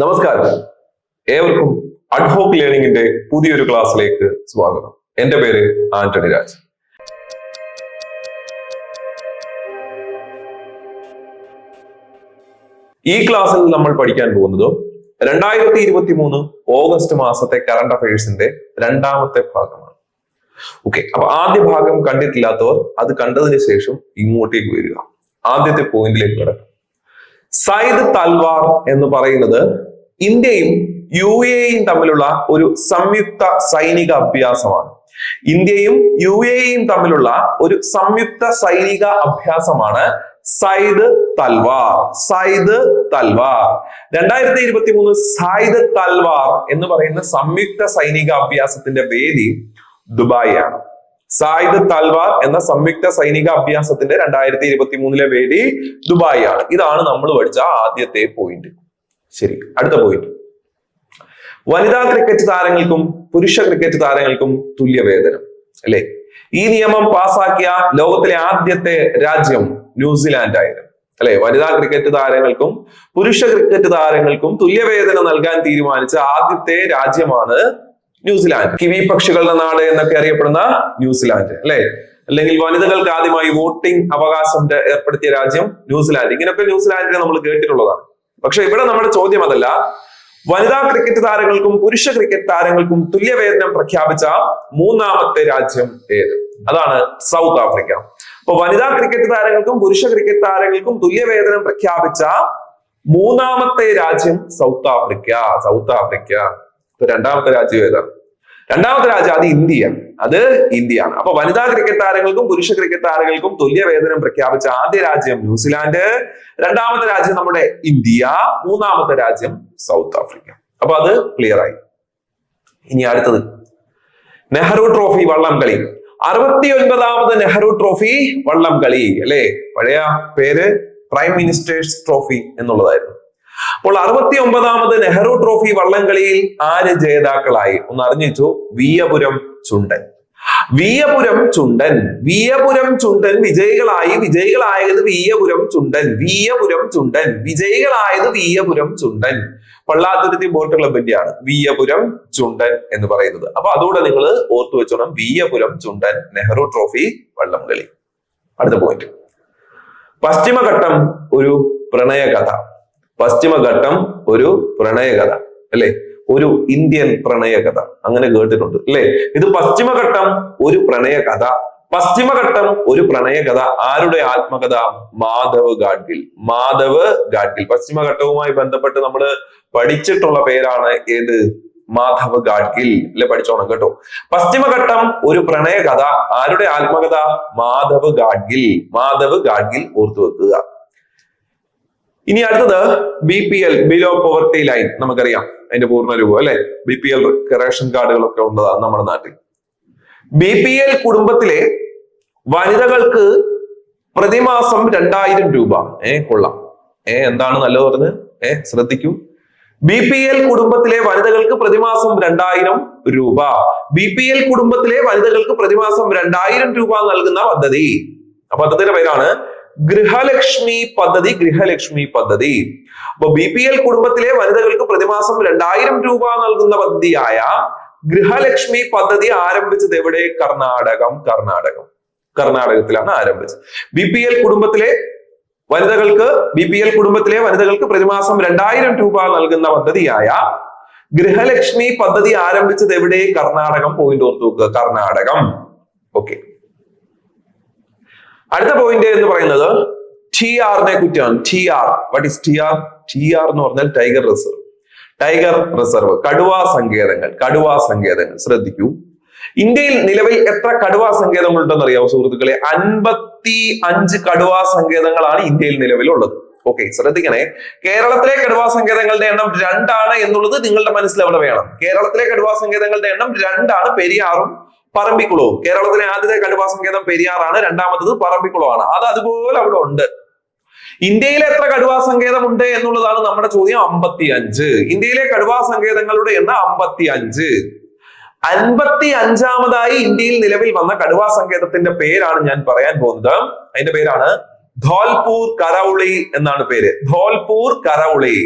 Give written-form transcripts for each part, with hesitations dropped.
നമസ്കാരം, ഏവർക്കും അഡ്ഹോക്ക് ലേണിംഗിന്റെ പുതിയൊരു ക്ലാസ്സിലേക്ക് സ്വാഗതം. എന്റെ പേര് ആന്റണി രാജ്. ഈ ക്ലാസ്സിൽ നമ്മൾ പഠിക്കാൻ പോകുന്നത് 2023 ഓഗസ്റ്റ് മാസത്തെ കറണ്ട് അഫയേഴ്സിന്റെ രണ്ടാമത്തെ ഭാഗമാണ്. ഓക്കെ, അപ്പൊ ആദ്യ ഭാഗം കണ്ടിട്ടില്ലാത്തവർ അത് കണ്ടതിന് ശേഷം ഇങ്ങോട്ടേക്ക് വരിക. ആദ്യത്തെ പോയിന്റിലേക്ക് കിടക്കും. സയ്യിദ് തൽവാർ എന്ന് പറയുന്നത് ഇന്ത്യയും UAEയും തമ്മിലുള്ള ഒരു സംയുക്ത സൈനിക അഭ്യാസമാണ്. ഇന്ത്യയും UAEയും തമ്മിലുള്ള ഒരു സംയുക്ത സൈനിക അഭ്യാസമാണ് സയ്യിദ് തൽവാർ. സയ്യിദ് തൽവാർ 2023 സയ്യിദ് തൽവാർ എന്ന് പറയുന്ന സംയുക്ത സൈനിക അഭ്യാസത്തിന്റെ വേദി ദുബായ് ആണ്. സയ്യിദ് തൽവാർ എന്ന സംയുക്ത സൈനിക അഭ്യാസത്തിന്റെ 2023 വേദി ദുബായ് ആണ്. ഇതാണ് നമ്മൾ പഠിച്ച ആദ്യത്തെ പോയിന്റ്. ശരി, അടുത്ത പോയിന്റ്. വനിതാ ക്രിക്കറ്റ് താരങ്ങൾക്കും പുരുഷ ക്രിക്കറ്റ് താരങ്ങൾക്കും തുല്യവേതനം, അല്ലെ? ഈ നിയമം പാസാക്കിയ ലോകത്തിലെ ആദ്യത്തെ രാജ്യം ന്യൂസിലാൻഡ് ആയിരുന്നു, അല്ലെ? വനിതാ ക്രിക്കറ്റ് താരങ്ങൾക്കും പുരുഷ ക്രിക്കറ്റ് താരങ്ങൾക്കും തുല്യവേതനം നൽകാൻ തീരുമാനിച്ച ആദ്യത്തെ രാജ്യമാണ് ന്യൂസിലാൻഡ്. കിവി പക്ഷികളുടെ നാട് എന്നൊക്കെ അറിയപ്പെടുന്ന ന്യൂസിലാൻഡ്, അല്ലെ? അല്ലെങ്കിൽ വനിതകൾക്ക് ആദ്യമായി വോട്ടിംഗ് അവകാശം ഏർപ്പെടുത്തിയ രാജ്യം ന്യൂസിലാൻഡ്. ഇങ്ങനെയൊക്കെ ന്യൂസിലാൻഡിനെ നമ്മൾ കേട്ടിട്ടുള്ളതാണ്. പക്ഷെ ഇവിടെ നമ്മുടെ ചോദ്യം അതല്ല. വനിതാ ക്രിക്കറ്റ് താരങ്ങൾക്കും പുരുഷ ക്രിക്കറ്റ് താരങ്ങൾക്കും തുല്യവേതനം പ്രഖ്യാപിച്ച മൂന്നാമത്തെ രാജ്യം ഏത്? അതാണ് സൗത്ത് ആഫ്രിക്ക. അപ്പൊ വനിതാ ക്രിക്കറ്റ് താരങ്ങൾക്കും പുരുഷ ക്രിക്കറ്റ് താരങ്ങൾക്കും തുല്യവേതനം പ്രഖ്യാപിച്ച മൂന്നാമത്തെ രാജ്യം സൗത്ത് ആഫ്രിക്ക. South Africa. രണ്ടാമത്തെ രാജ്യം ഏതാണ്? രണ്ടാമത്തെ രാജ്യം അത് ഇന്ത്യയാണ്. അപ്പൊ വനിതാ ക്രിക്കറ്റ് താരങ്ങൾക്കും പുരുഷ ക്രിക്കറ്റ് താരങ്ങൾക്കും തുല്യവേതനം പ്രഖ്യാപിച്ച ആദ്യ രാജ്യം ന്യൂസിലാൻഡ്, രണ്ടാമത്തെ രാജ്യം നമ്മുടെ ഇന്ത്യ, മൂന്നാമത്തെ രാജ്യം സൗത്ത് ആഫ്രിക്ക. അപ്പൊ അത് ക്ലിയർ ആയി. ഇനി അടുത്തത് നെഹ്റു ട്രോഫി വള്ളംകളി. 69ാമത് നെഹ്റു ട്രോഫി വള്ളംകളി, അല്ലെ? പഴയ പേര് പ്രൈം മിനിസ്റ്റേഴ്സ് ട്രോഫി എന്നുള്ളതായിരുന്നു. അപ്പോൾ 69ാമത് നെഹ്റു ട്രോഫി വള്ളംകളിയിൽ ആര് ജേതാക്കളായി? ഒന്ന് അറിഞ്ഞിച്ചു. വിയപുരം ചുണ്ടൻ. വിയപുരം ചുണ്ടൻ വിജയികളായത് വിയപുരം ചുണ്ടൻ. പള്ളാത്തുരുത്തി ബോട്ട് ക്ലബിന്റെയാണ് വിയപുരം ചുണ്ടൻ എന്ന് പറയുന്നത്. അപ്പൊ അതുകൂടെ നിങ്ങൾ ഓർത്തു വെച്ചോണം. വിയപുരം ചുണ്ടൻ, നെഹ്റു ട്രോഫി വള്ളംകളി. അടുത്ത പോയിന്റ്. പശ്ചിമഘട്ടം ഒരു പ്രണയകഥ. പശ്ചിമഘട്ടം ഒരു പ്രണയകഥ, അല്ലെ? ഒരു ഇന്ത്യൻ പ്രണയകഥ, അങ്ങനെ കേട്ടിട്ടുണ്ട്, അല്ലെ? ഇത് പശ്ചിമഘട്ടം ഒരു പ്രണയകഥ. പശ്ചിമഘട്ടം ഒരു പ്രണയകഥ. ആരുടെ ആത്മകഥ? മാധവ് ഗാഡ്ഗിൽ. പശ്ചിമഘട്ടവുമായി ബന്ധപ്പെട്ട് നമ്മൾ പഠിച്ചിട്ടുള്ള പേരാണ് ഏത്? മാധവ് ഗാഡ്ഗിൽ, അല്ലെ? പഠിച്ചോണം കേട്ടോ. പശ്ചിമഘട്ടം ഒരു പ്രണയകഥ. ആരുടെ ആത്മകഥ? മാധവ് ഗാഡ്ഗിൽ ഓർത്തു വെക്കുക. ഇനി അടുത്തത് BPL, ബിലോ പോവർട്ടി ലൈൻ. നമുക്കറിയാം അതിന്റെ പൂർണ്ണരൂപം, അല്ലെ? BPL റേഷൻ കാർഡുകളൊക്കെ ഉള്ളതാണ് നമ്മുടെ നാട്ടിൽ. BPL കുടുംബത്തിലെ വനിതകൾക്ക് പ്രതിമാസം 2000 രൂപ. കൊള്ളാം. എന്താണ് നല്ലത് പറഞ്ഞത്? ശ്രദ്ധിക്കൂ. BPL കുടുംബത്തിലെ വനിതകൾക്ക് പ്രതിമാസം 2000 രൂപ. BPL കുടുംബത്തിലെ വനിതകൾക്ക് പ്രതിമാസം 2000 രൂപ നൽകുന്ന പദ്ധതി. ആ പദ്ധതിയുടെ പേരാണ് ഗൃഹലക്ഷ്മി പദ്ധതി. അപ്പൊ BPL കുടുംബത്തിലെ വനിതകൾക്ക് പ്രതിമാസം 2000 രൂപ നൽകുന്ന പദ്ധതിയായ ഗൃഹലക്ഷ്മി പദ്ധതി ആരംഭിച്ചത് എവിടെ? കർണാടകത്തിലാണ് ആരംഭിച്ചത്. BPL കുടുംബത്തിലെ വനിതകൾക്ക് പ്രതിമാസം 2000 രൂപ നൽകുന്ന പദ്ധതിയായ ഗൃഹലക്ഷ്മി പദ്ധതി ആരംഭിച്ചത് എവിടെ? കർണാടകം. പോയിന്റ് ഓർത്തു നോക്കുക, കർണാടകം. ഓക്കെ, അടുത്ത പോയിന്റ് എന്ന് പറയുന്നത് TRനെ കുറിച്ചാണ്. What is TR? TR എന്ന് പറഞ്ഞാൽ ടൈഗർ റിസർവ്. കടുവാ സങ്കേതങ്ങൾ. ശ്രദ്ധിക്കൂ. ഇന്ത്യയിൽ നിലവിൽ എത്ര കടുവാ സങ്കേതങ്ങൾ ഉണ്ടെന്ന് അറിയാവോ സുഹൃത്തുക്കളെ? 55 കടുവാ സങ്കേതങ്ങളാണ് ഇന്ത്യയിൽ നിലവിലുള്ളത്. ഓക്കെ, ശ്രദ്ധിക്കണേ. കേരളത്തിലെ കടുവാ സങ്കേതങ്ങളുടെ എണ്ണം 2 ആണ് എന്നുള്ളത് നിങ്ങളുടെ മനസ്സിൽ അവിടെ വേണം. കേരളത്തിലെ കടുവാ സങ്കേതങ്ങളുടെ എണ്ണം 2 ആണ്. പെരിയാറും പറമ്പിക്കുളവും. കേരളത്തിലെ ആദ്യത്തെ കടുവാ സങ്കേതം പെരിയാറാണ്, രണ്ടാമത്തത് പറമ്പിക്കുളമാണ്. അത് അതുപോലെ അവിടെ ഉണ്ട്. ഇന്ത്യയിലെ എത്ര കടുവാ സങ്കേതം ഉണ്ട് എന്നുള്ളതാണ് നമ്മുടെ ചോദ്യം. 55. ഇന്ത്യയിലെ കടുവാ സങ്കേതങ്ങളുടെ എണ്ണം 55. 55ാമതായി ഇന്ത്യയിൽ നിലവിൽ വന്ന കടുവാ സങ്കേതത്തിന്റെ പേരാണ് ഞാൻ പറയാൻ പോകുന്നത്. അതിന്റെ പേരാണ് ധോൽപൂർ കരൗളി എന്നാണ് പേര്. ധോൽപൂർ കരൗളി,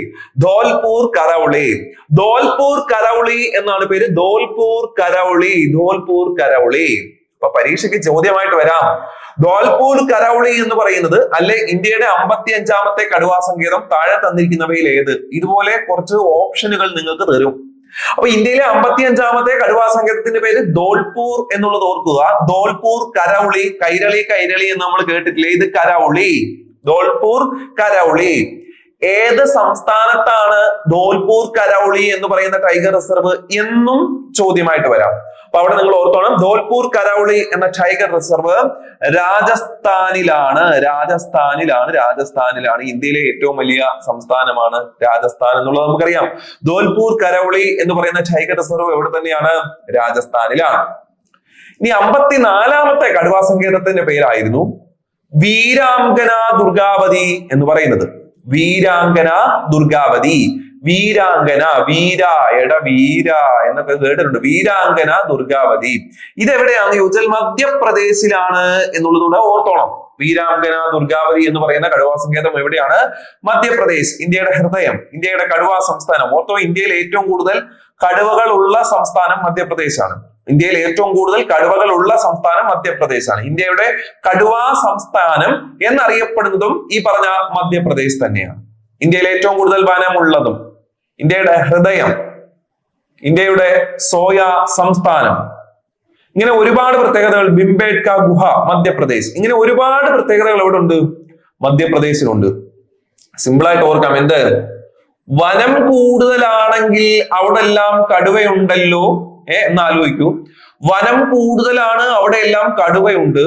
ധോൽപൂർ കരൗളി, ധോൽപൂർ കരൗളി എന്നാണ് പേര്. ധോൽപൂർ കരൗളി, ധോൽപൂർ കരൗളി. അപ്പൊ പരീക്ഷയ്ക്ക് ചോദ്യമായിട്ട് വരാം, ധോൽപൂർ കരൗളി എന്ന് പറയുന്നത് അല്ലെ ഇന്ത്യയുടെ 55ാമത്തെ കടുവാ സങ്കേതം താഴെ തന്നിരിക്കുന്നവയിൽ ഏത്? ഇതുപോലെ കുറച്ച് ഓപ്ഷനുകൾ നിങ്ങൾക്ക് തരും. അപ്പൊ ഇന്ത്യയിലെ 55ാമത്തെ കടുവാ സങ്കേതത്തിന്റെ പേര് ധോൽപൂർ എന്നുള്ളത് ഓർക്കുക. ധോൽപൂർ കരൗളി, കൈരളി കൈരളി എന്ന് നമ്മൾ കേട്ടിട്ടില്ലേ? ഇത് കരൗളി, ധോൽപൂർ കരൗളി. ഏത് സംസ്ഥാനത്താണ് ധോൽപൂർ കരൗളി എന്ന് പറയുന്ന ടൈഗർ റിസർവ് എന്നും ചോദ്യമായിട്ട് വരാം. അപ്പൊ അവിടെ നിങ്ങൾ ഓർത്തോണം, ധോൽപൂർ കരൗളി എന്ന ടൈഗർ റിസർവ് രാജസ്ഥാനിലാണ്. രാജസ്ഥാനിലാണ്, രാജസ്ഥാനിലാണ്. ഇന്ത്യയിലെ ഏറ്റവും വലിയ സംസ്ഥാനമാണ് രാജസ്ഥാൻ എന്നുള്ളത് നമുക്കറിയാം. ധോൽപൂർ കരൗളി എന്ന് പറയുന്ന ടൈഗർ റിസർവ് എവിടെ തന്നെയാണ്? രാജസ്ഥാനിലാണ്. ഇനി 54ാമത്തെ കടുവാ സങ്കേതത്തിന്റെ പേരായിരുന്നു വീരാംഗന ദുർഗാവതി എന്ന് പറയുന്നത്. വീരാംഗന ദുർഗാവതി, വീരാംഗന, വീര വീര എന്നൊക്കെ കേട്ടിട്ടുണ്ട്. വീരാംഗന ദുർഗാവതി ഇതെവിടെയാണെന്ന് ചോദിച്ചാൽ മധ്യപ്രദേശിലാണ് എന്നുള്ളതുകൂടെ ഓർത്തോണം. വീരാംഗന ദുർഗാവതി എന്ന് പറയുന്ന കടുവാ സങ്കേതം എവിടെയാണ്? മധ്യപ്രദേശ്, ഇന്ത്യയുടെ ഹൃദയം, ഇന്ത്യയുടെ കടുവാ സംസ്ഥാനം. ഓർത്തോ, ഇന്ത്യയിൽ ഏറ്റവും കൂടുതൽ കടുവകൾ ഉള്ള സംസ്ഥാനം മധ്യപ്രദേശാണ്. ഇന്ത്യയിൽ ഏറ്റവും കൂടുതൽ കടുവകൾ ഉള്ള സംസ്ഥാനം മധ്യപ്രദേശാണ്. ഇന്ത്യയുടെ കടുവാ സംസ്ഥാനം എന്നറിയപ്പെടുന്നതും ഈ പറഞ്ഞ മധ്യപ്രദേശ് തന്നെയാണ്. ഇന്ത്യയിൽ ഏറ്റവും കൂടുതൽ വനമുള്ളതും, ഇന്ത്യയുടെ ഹൃദയം, ഇന്ത്യയുടെ സോയ സംസ്ഥാനം, ഇങ്ങനെ ഒരുപാട് പ്രത്യേകതകൾ. ഭിംബേട്ക ഗുഹ മധ്യപ്രദേശ്, ഇങ്ങനെ ഒരുപാട് പ്രത്യേകതകൾ എവിടെ ഉണ്ട്? മധ്യപ്രദേശിലുണ്ട്. സിമ്പിൾ ആയിട്ട് ഓർക്കാം. എന്ത്? വനം കൂടുതലാണെങ്കിൽ അവിടെ എല്ലാം കടുവയുണ്ടല്ലോ. എന്നാലോചിക്കൂ, വനം കൂടുതലാണ്, അവിടെ എല്ലാം കടുവയുണ്ട്.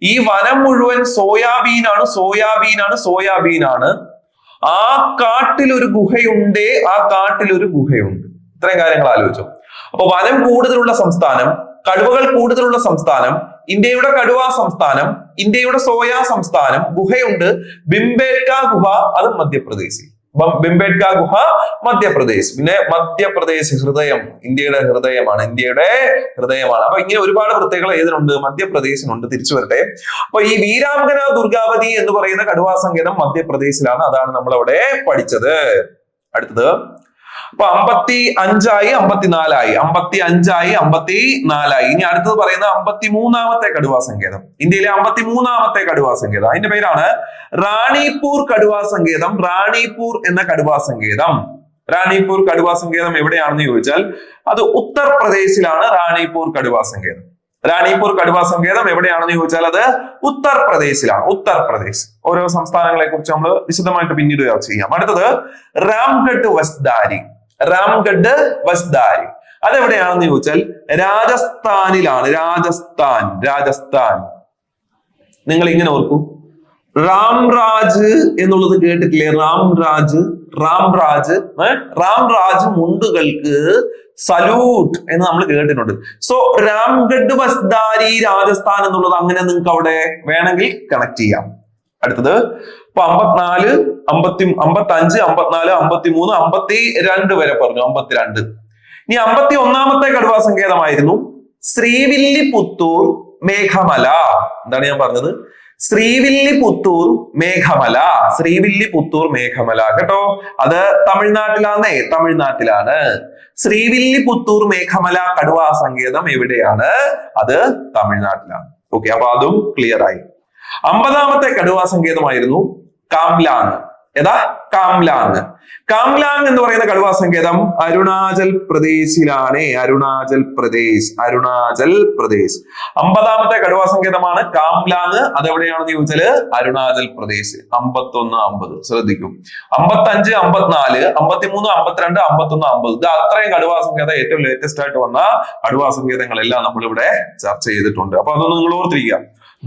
ഈ വനം മുഴുവൻ സോയാബീനാണ്, സോയാബീനാണ്, സോയാബീനാണ്. ആ കാട്ടിൽ ഒരു ഗുഹയുണ്ട്, ആ കാട്ടിൽ ഒരു ഗുഹയുണ്ട്. ഇത്രയും കാര്യങ്ങൾ ആലോചിച്ചു. അപ്പൊ വനം കൂടുതലുള്ള സംസ്ഥാനം, കടുവകൾ കൂടുതലുള്ള സംസ്ഥാനം, ഇന്ത്യയുടെ കടുവാ സംസ്ഥാനം, ഇന്ത്യയുടെ സോയാ സംസ്ഥാനം, ഗുഹയുണ്ട്. ഭിംബേട്ക ഗുഹ അത് മധ്യപ്രദേശിൽ. ഭിംബേട്ക ഗുഹ മധ്യപ്രദേശ്. പിന്നെ മധ്യപ്രദേശ് ഹൃദയം, ഇന്ത്യയുടെ ഹൃദയമാണ്, ഇന്ത്യയുടെ ഹൃദയമാണ്. അപ്പൊ ഇങ്ങനെ ഒരുപാട് പ്രത്യേകത ഏതിനുണ്ട്? മധ്യപ്രദേശിനുണ്ട്. തിരിച്ചു വരട്ടെ. അപ്പൊ ഈ വീരാംഗന ദുർഗാവതി എന്ന് പറയുന്ന കടുവാ സങ്കേതം മധ്യപ്രദേശിലാണ്. അതാണ് നമ്മൾ അവിടെ പഠിച്ചത്. അടുത്തത് അപ്പൊ 55ആയി, 54ആയി, 55ആയി, 54ആയി. ഇനി അടുത്തത് പറയുന്ന 53ാമത്തെ കടുവാ സങ്കേതം, ഇന്ത്യയിലെ 53ാമത്തെ കടുവാ സങ്കേതം. അതിന്റെ പേരാണ് റാണിപൂർ കടുവാ സങ്കേതം. റാണിപൂർ എന്ന കടുവാ സങ്കേതം. റാണിപൂർ കടുവാ സങ്കേതം എവിടെയാണെന്ന് ചോദിച്ചാൽ അത് ഉത്തർപ്രദേശിലാണ്. റാണിപൂർ കടുവാ സങ്കേതം, റാണിപൂർ കടുവാ സങ്കേതം എവിടെയാണെന്ന് ചോദിച്ചാൽ അത് ഉത്തർപ്രദേശിലാണ്. ഉത്തർപ്രദേശ്. ഓരോ സംസ്ഥാനങ്ങളെ കുറിച്ച് നമ്മൾ വിശദമായിട്ട് പിന്നീട് ചെയ്യാം. അടുത്തത് രാംഗഡ് വസ്താരി. രാംഗഡ് വസ്താരി അതെവിടെയാണെന്ന് ചോദിച്ചാൽ രാജസ്ഥാനിലാണ്. രാജസ്ഥാൻ, രാജസ്ഥാൻ. നിങ്ങൾ ഇങ്ങനെ ഓർക്കൂ, റാംരാജ് എന്നുള്ളത് കേട്ടിട്ടില്ലേ? റാംരാജ്, റാംരാജ്, റാംരാജ് മുണ്ടുകൾക്ക് സല്യൂട്ട് എന്ന് നമ്മൾ കേട്ടിട്ടുണ്ട്. സോ രാംഗഡ് വസ്താരി രാജസ്ഥാൻ എന്നുള്ളത് അങ്ങനെ നിങ്ങൾക്ക് അവിടെ വേണമെങ്കിൽ കണക്ട് ചെയ്യാം. അടുത്തത് ഇപ്പൊ 54, 55, 54, 53, 52 വരെ പറഞ്ഞു. 52. ഇനി 51ാമത്തെ കടുവാ സങ്കേതമായിരുന്നു ശ്രീവില്ലിപുത്തൂർ മേഘമല. എന്താണ് ഞാൻ പറഞ്ഞത്? ശ്രീവില്ലിപുത്തൂർ മേഘമല. ശ്രീവില്ലിപുത്തൂർ മേഘമല കേട്ടോ. അത് തമിഴ്നാട്ടിലാന്നേ, തമിഴ്നാട്ടിലാണ്. ശ്രീവില്ലിപുത്തൂർ മേഘമല കടുവാ സങ്കേതം എവിടെയാണ്? അത് തമിഴ്നാട്ടിലാണ്. ഓക്കെ, അപ്പൊ അതും ക്ലിയർ ആയി. 50ാമത്തെ കടുവാ സങ്കേതമായിരുന്നു കാംലാങ്. ഏതാ? കാംലാങ്. കാംലാങ് എന്ന് പറയുന്ന കടുവാ സങ്കേതം അരുണാചൽ പ്രദേശിലാണ്. അരുണാചൽ പ്രദേശ്, അരുണാചൽ പ്രദേശ്. 50ാമത്തെ കടുവാ സങ്കേതമാണ് കാംലാങ്. അതെവിടെയാണെന്ന് ചോദിച്ചാല് അരുണാചൽ പ്രദേശ്. 51, 50 ശ്രദ്ധിക്കും. 55, 54, 53, 52, 51, 50 ഇത് അത്രയും കടുവാ സങ്കേതം ഏറ്റവും ലേറ്റസ്റ്റ് ആയിട്ട് വന്ന കടുവാ സങ്കേതങ്ങളെല്ലാം നമ്മൾ ഇവിടെ ചർച്ച ചെയ്തിട്ടുണ്ട്. അപ്പൊ അതൊന്ന് നിങ്ങൾ ഓർത്തിരിക്കുക.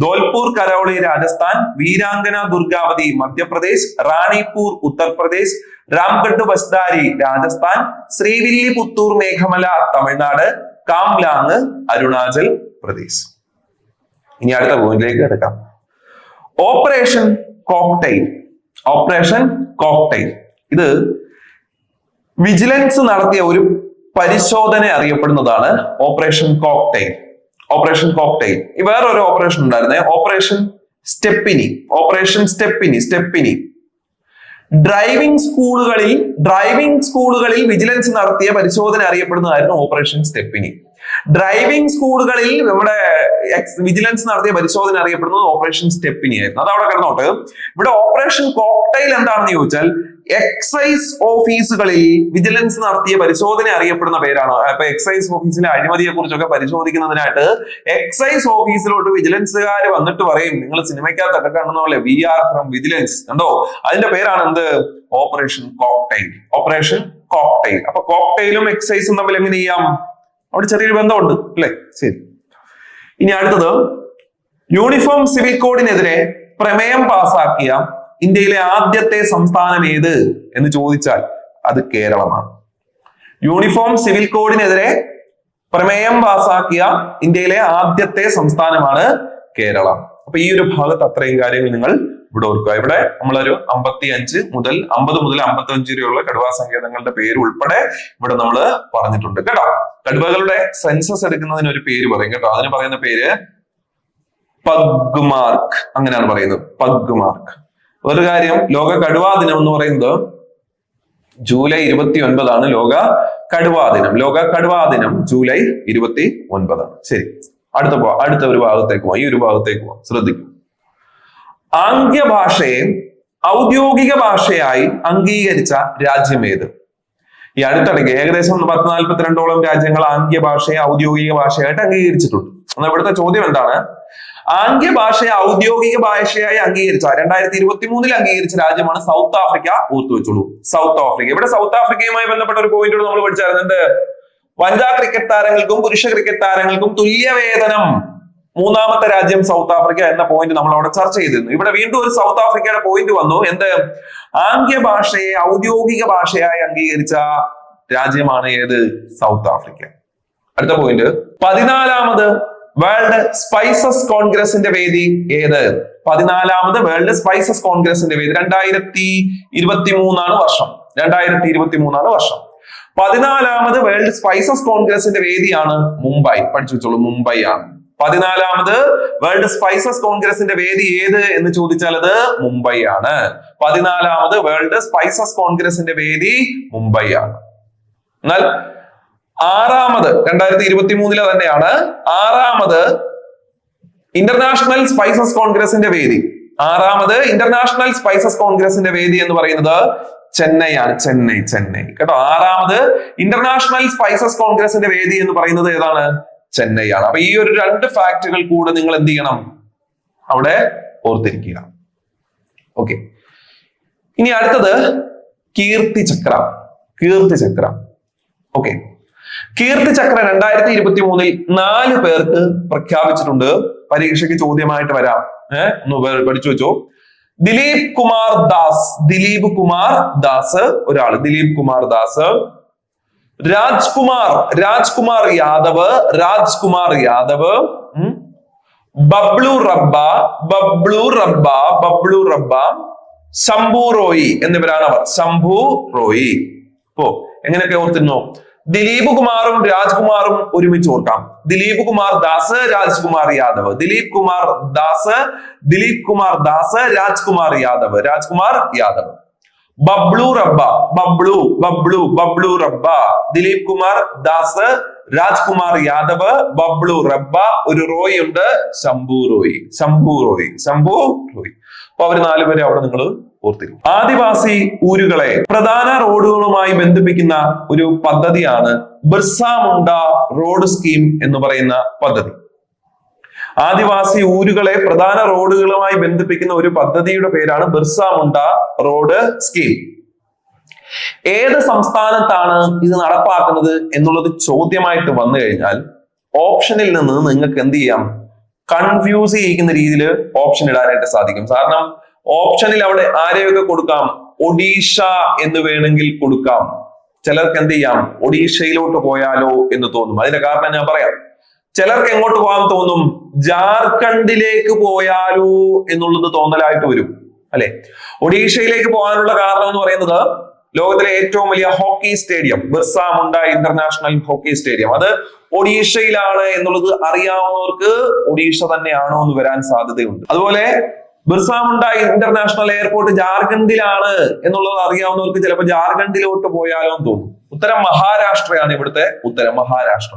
ധോൽപൂർ കരൗളി രാജസ്ഥാൻ, വീരാംഗന ദുർഗാവതി മധ്യപ്രദേശ്, റാണിപൂർ ഉത്തർപ്രദേശ്, രാംഗഡ് വസ്താരി രാജസ്ഥാൻ, ശ്രീവില്ലിപുത്തൂർ മേഘമല തമിഴ്നാട്, കാംലാങ് അരുണാചൽ പ്രദേശ്. ഇനി അടുത്ത പോയിന്റിലേക്ക് കിടക്കാം. Operation cocktail. ഓപ്പറേഷൻ കോക്ടെയിൽ ഇത് വിജിലൻസ് നടത്തിയ ഒരു പരിശോധന അറിയപ്പെടുന്നതാണ് ഓപ്പറേഷൻ കോക്ടെയിൽ. Operation cocktail. വേറൊരു ഓപ്പറേഷൻ ഉണ്ടായിരുന്നേ, operation stepney, operation stepney. Driving സ്കൂളുകളിൽ വിജിലൻസ് നടത്തിയ പരിശോധന അറിയപ്പെടുന്നതായിരുന്നു ഓപ്പറേഷൻ സ്റ്റെപ്പിനി. ഡ്രൈവിംഗ് സ്കൂളുകളിൽ നമ്മുടെ വിജിലൻസ് നടത്തിയ പരിശോധന അറിയപ്പെടുന്നത് ഓപ്പറേഷൻ സ്റ്റെപ്പിനി ആയിരുന്നു. അത് അവിടെ കിടന്നോട്ട്. ഇവിടെ ഓപ്പറേഷൻ കോക്ടെയിൽ എന്താണെന്ന് ചോദിച്ചാൽ എക്സൈസ് ഓഫീസുകളിൽ വിജിലൻസ് നടത്തിയ പരിശോധന അറിയപ്പെടുന്ന പേരാണ്. അപ്പൊ എക്സൈസ് ഓഫീസിലെ അഴിമതിയെ കുറിച്ചൊക്കെ പരിശോധിക്കുന്നതിനായിട്ട് എക്സൈസ് ഓഫീസിലോട്ട് വിജിലൻസുകാർ വന്നിട്ട് പറയും, നിങ്ങൾ സിനിമയ്ക്കകത്തൊക്കെ കാണുന്ന പോലെ വി ആർ ഫ്രം വിജിലൻസ്, കണ്ടോ, അതിന്റെ പേരാണ് എന്ത്, ഓപ്പറേഷൻ കോക്ടെയിൽ. അപ്പൊ കോക്ടെയിലും എക്സൈസും തമ്മിൽ എങ്ങനെ ചെയ്യാം, അവിടെ ചെറിയൊരു ബന്ധമുണ്ട് അല്ലെ. ശരി, ഇനി അടുത്തത്, യൂണിഫോം സിവിൽ കോഡിനെതിരെ പ്രമേയം പാസാക്കിയ ഇന്ത്യയിലെ ആദ്യത്തെ സംസ്ഥാനം ഏത് എന്ന് ചോദിച്ചാൽ അത് കേരളമാണ്. യൂണിഫോം സിവിൽ കോഡിനെതിരെ പ്രമേയം പാസാക്കിയ ഇന്ത്യയിലെ ആദ്യത്തെ സംസ്ഥാനമാണ് കേരളം. അപ്പൊ ഈ ഒരു ഭാഗത്ത് അത്രയും കാര്യങ്ങൾ നിങ്ങൾ ഇവിടെ ഓർക്കുക. ഇവിടെ നമ്മളൊരു 55 മുതൽ 55 വരെയുള്ള കടുവാ സങ്കേതങ്ങളുടെ പേര് ഉൾപ്പെടെ ഇവിടെ നമ്മൾ പറഞ്ഞിട്ടുണ്ട് കേട്ടോ. കടുവകളുടെ സെൻസസ് എടുക്കുന്നതിന് ഒരു പേര് പറയും കേട്ടോ. അതിന് പറയുന്ന പേര് പഗ് മാർക്ക്, അങ്ങനെയാണ് പറയുന്നത്, പഗ് മാർക്ക്. ഒരു കാര്യം, ലോക കടുവാ ദിനം എന്ന് പറയുന്നത് ജൂലൈ 29 ലോക കടുവാ ദിനം ജൂലൈ 29. ശരി, അടുത്ത ഒരു ഭാഗത്തേക്ക് പോവാം. ഈ ഒരു ഭാഗത്തേക്ക് പോവാം, ശ്രദ്ധിക്കും. ആംഗ്യഭാഷയെ ഔദ്യോഗിക ഭാഷയായി അംഗീകരിച്ച രാജ്യം ഏത്? ഈ അടുത്തിടയ്ക്ക് ഏകദേശം 142ഓളം രാജ്യങ്ങൾ ആംഗ്യഭാഷയെ ഔദ്യോഗിക ഭാഷയായിട്ട് അംഗീകരിച്ചിട്ടുണ്ട്. എന്നാൽ ഇവിടുത്തെ ചോദ്യം എന്താണ്? ആംഗ്യഭാഷയെ ഔദ്യോഗിക ഭാഷയായി അംഗീകരിച്ച 2023 അംഗീകരിച്ച രാജ്യമാണ് സൗത്ത് ആഫ്രിക്ക. ഓർത്തു വെച്ചോളൂ, സൗത്ത് ആഫ്രിക്ക. ഇവിടെ സൗത്ത് ആഫ്രിക്കയുമായി ബന്ധപ്പെട്ട ഒരു പോയിന്റ് നമ്മൾ പഠിച്ചായിരുന്നു. വനിതാ ക്രിക്കറ്റ് താരങ്ങൾക്കും പുരുഷ ക്രിക്കറ്റ് താരങ്ങൾക്കും തുല്യവേതനം, മൂന്നാമത്തെ രാജ്യം സൗത്ത് ആഫ്രിക്ക എന്ന പോയിന്റ് നമ്മൾ അവിടെ ചർച്ച ചെയ്തിരുന്നു. ഇവിടെ വീണ്ടും ഒരു സൗത്ത് ആഫ്രിക്കയുടെ പോയിന്റ് വന്നു. എന്ത്? ആംഗ്യഭാഷയെ ഔദ്യോഗിക ഭാഷയായി അംഗീകരിച്ച രാജ്യമാണ് ഏത്? South Africa. അടുത്ത പോയിന്റ്, 14ാമത് വേൾഡ് സ്പൈസസ് കോൺഗ്രസിന്റെ വേദി ഏത്? 14ാമത് വേൾഡ് സ്പൈസസ് കോൺഗ്രസിന്റെ വേദി 2023 വർഷം. 14ാമത് വേൾഡ് സ്പൈസസ് കോൺഗ്രസിന്റെ വേദിയാണ് മുംബൈ. പഠിച്ചു വെച്ചോളൂ, മുംബൈ ആണ്. 14ാമത് വേൾഡ് സ്പൈസസ് കോൺഗ്രസിന്റെ വേദി ഏത് എന്ന് ചോദിച്ചാൽ അത് മുംബൈ ആണ്. 14ാമത് വേൾഡ് സ്പൈസസ് കോൺഗ്രസിന്റെ വേദി മുംബൈ ആണ്. എന്നാൽ 6ാമത് 2023 തന്നെയാണ് 6ാമത് ഇന്റർനാഷണൽ സ്പൈസസ് കോൺഗ്രസിന്റെ വേദി. 6ാമത് ഇന്റർനാഷണൽ സ്പൈസസ് കോൺഗ്രസിന്റെ വേദി എന്ന് പറയുന്നത് ചെന്നൈയാണ്. ചെന്നൈ കേട്ടോ. 6ാമത് ഇന്റർനാഷണൽ സ്പൈസസ് കോൺഗ്രസിന്റെ വേദി എന്ന് പറയുന്നത് ഏതാണ്? ചെന്നൈയാണ്. അപ്പൊ ഈ ഒരു 2 ഫാക്ടുകൾ കൂടെ നിങ്ങൾ എന്ത് ചെയ്യണം? അവിടെ ഓർത്തിരിക്കുക. ഓക്കെ, ഇനി അടുത്തത് കീർത്തിചക്ര. ഓക്കെ, കീർത്തിചക്ര 2023 4 പേർക്ക് പ്രഖ്യാപിച്ചിട്ടുണ്ട്. പരീക്ഷയ്ക്ക് ചോദ്യമായിട്ട് വരാം. ഒന്ന് പഠിച്ചു വെച്ചോ. ദിലീപ് കുമാർ ദാസ് ഒരാള്, ദിലീപ് കുമാർ ദാസ്. രാജ്കുമാർ യാദവ്, ബബ്ലു റബ്ബ, ശംഭു റോയി എന്നിവരാണ് അവർ. ശംഭു റോയി. ഇപ്പോ എങ്ങനെയൊക്കെ ഓർത്തിരുന്നു? ദിലീപ് കുമാറും രാജ്കുമാറും ഒരുമിച്ച് ഓർക്കാം. ദിലീപ് കുമാർ ദാസ്, രാജ്കുമാർ യാദവ്. ദിലീപ് കുമാർ ദാസ്, രാജ്കുമാർ യാദവ്. ബബ്ലു റബ്ബ, ദിലീപ് കുമാർ ദാസ്, രാജ്കുമാർ യാദവ്, ബബ്ലു റബ്ബ. ഒരു റോയി ഉണ്ട്, ശംഭു റോയി. അപ്പൊ അവര് 4 പേരെ അവിടെ നിങ്ങൾ ഓർത്തിരിക്കും. ആദിവാസി ഊരുകളെ പ്രധാന റോഡുകളുമായി ബന്ധിപ്പിക്കുന്ന ഒരു പദ്ധതിയാണ് ബിർസ മുണ്ട റോഡ് സ്കീം എന്ന് പറയുന്ന പദ്ധതി. ആദിവാസി ഊരുകളെ പ്രധാന റോഡുകളുമായി ബന്ധിപ്പിക്കുന്ന ഒരു പദ്ധതിയുടെ പേരാണ് ബിർസ മുണ്ട റോഡ് സ്കീം. ഏത് സംസ്ഥാനത്താണ് ഇത് നടപ്പാക്കുന്നത് എന്നുള്ളത് ചോദ്യമായിട്ട് വന്നു കഴിഞ്ഞാൽ ഓപ്ഷനിൽ നിന്ന് നിങ്ങൾക്ക് എന്ത് ചെയ്യാം? കൺഫ്യൂസ് ചെയ്യിക്കുന്ന രീതിയിൽ ഓപ്ഷൻ ഇടാനായിട്ട് സാധിക്കും. കാരണം ഓപ്ഷനിൽ അവിടെ ആരെയൊക്കെ കൊടുക്കാം? ഒഡീഷ എന്ന് വേണമെങ്കിൽ കൊടുക്കാം. ചിലർക്ക് എന്ത് ചെയ്യാം? ഒഡീഷയിലോട്ട് പോയാലോ എന്ന് തോന്നും. അതിന്റെ കാരണം ഞാൻ പറയാം. ചിലർക്ക് എങ്ങോട്ട് പോകാൻ തോന്നും? ജാർഖണ്ഡിലേക്ക് പോയാലോ എന്നുള്ളത് തോന്നലായിട്ട് വരും, അല്ലെ? ഒഡീഷയിലേക്ക് പോകാനുള്ള കാരണം എന്ന് പറയുന്നത് ലോകത്തിലെ ഏറ്റവും വലിയ hockey stadium Birsa Munda international hockey stadium. അത് ഒഡീഷയിലാണ് എന്നുള്ളത് അറിയാവുന്നവർക്ക് ഒഡീഷ തന്നെയാണോ എന്ന് വരാൻ സാധ്യതയുണ്ട്. അതുപോലെ ബിർസ മുണ്ട ഇന്റർനാഷണൽ എയർപോർട്ട് ജാർഖണ്ഡിലാണ് എന്നുള്ളത് അറിയാവുന്നവർക്ക് ചിലപ്പോൾ ജാർഖണ്ഡിലോട്ട് പോയാലോ എന്ന് തോന്നും. ഉത്തരം മഹാരാഷ്ട്രയാണ് ഇവിടുത്തെ ഉത്തരം, മഹാരാഷ്ട്ര.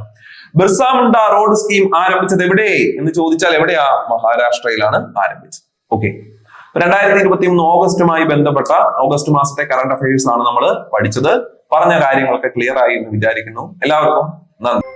ബിർസ മുണ്ട റോഡ് സ്കീം ആരംഭിച്ചത് എവിടെ എന്ന് ചോദിച്ചാൽ എവിടെയാ? മഹാരാഷ്ട്രയിലാണ് ആരംഭിച്ചത്. ഓക്കെ, 2023 ഓഗസ്റ്റുമായി ബന്ധപ്പെട്ട ഓഗസ്റ്റ് മാസത്തെ കറണ്ട് അഫയേഴ്സ് ആണ് നമ്മൾ പഠിച്ചത്. പറഞ്ഞ കാര്യങ്ങളൊക്കെ ക്ലിയർ ആയി എന്ന് വിചാരിക്കുന്നു. എല്ലാവർക്കും നന്ദി.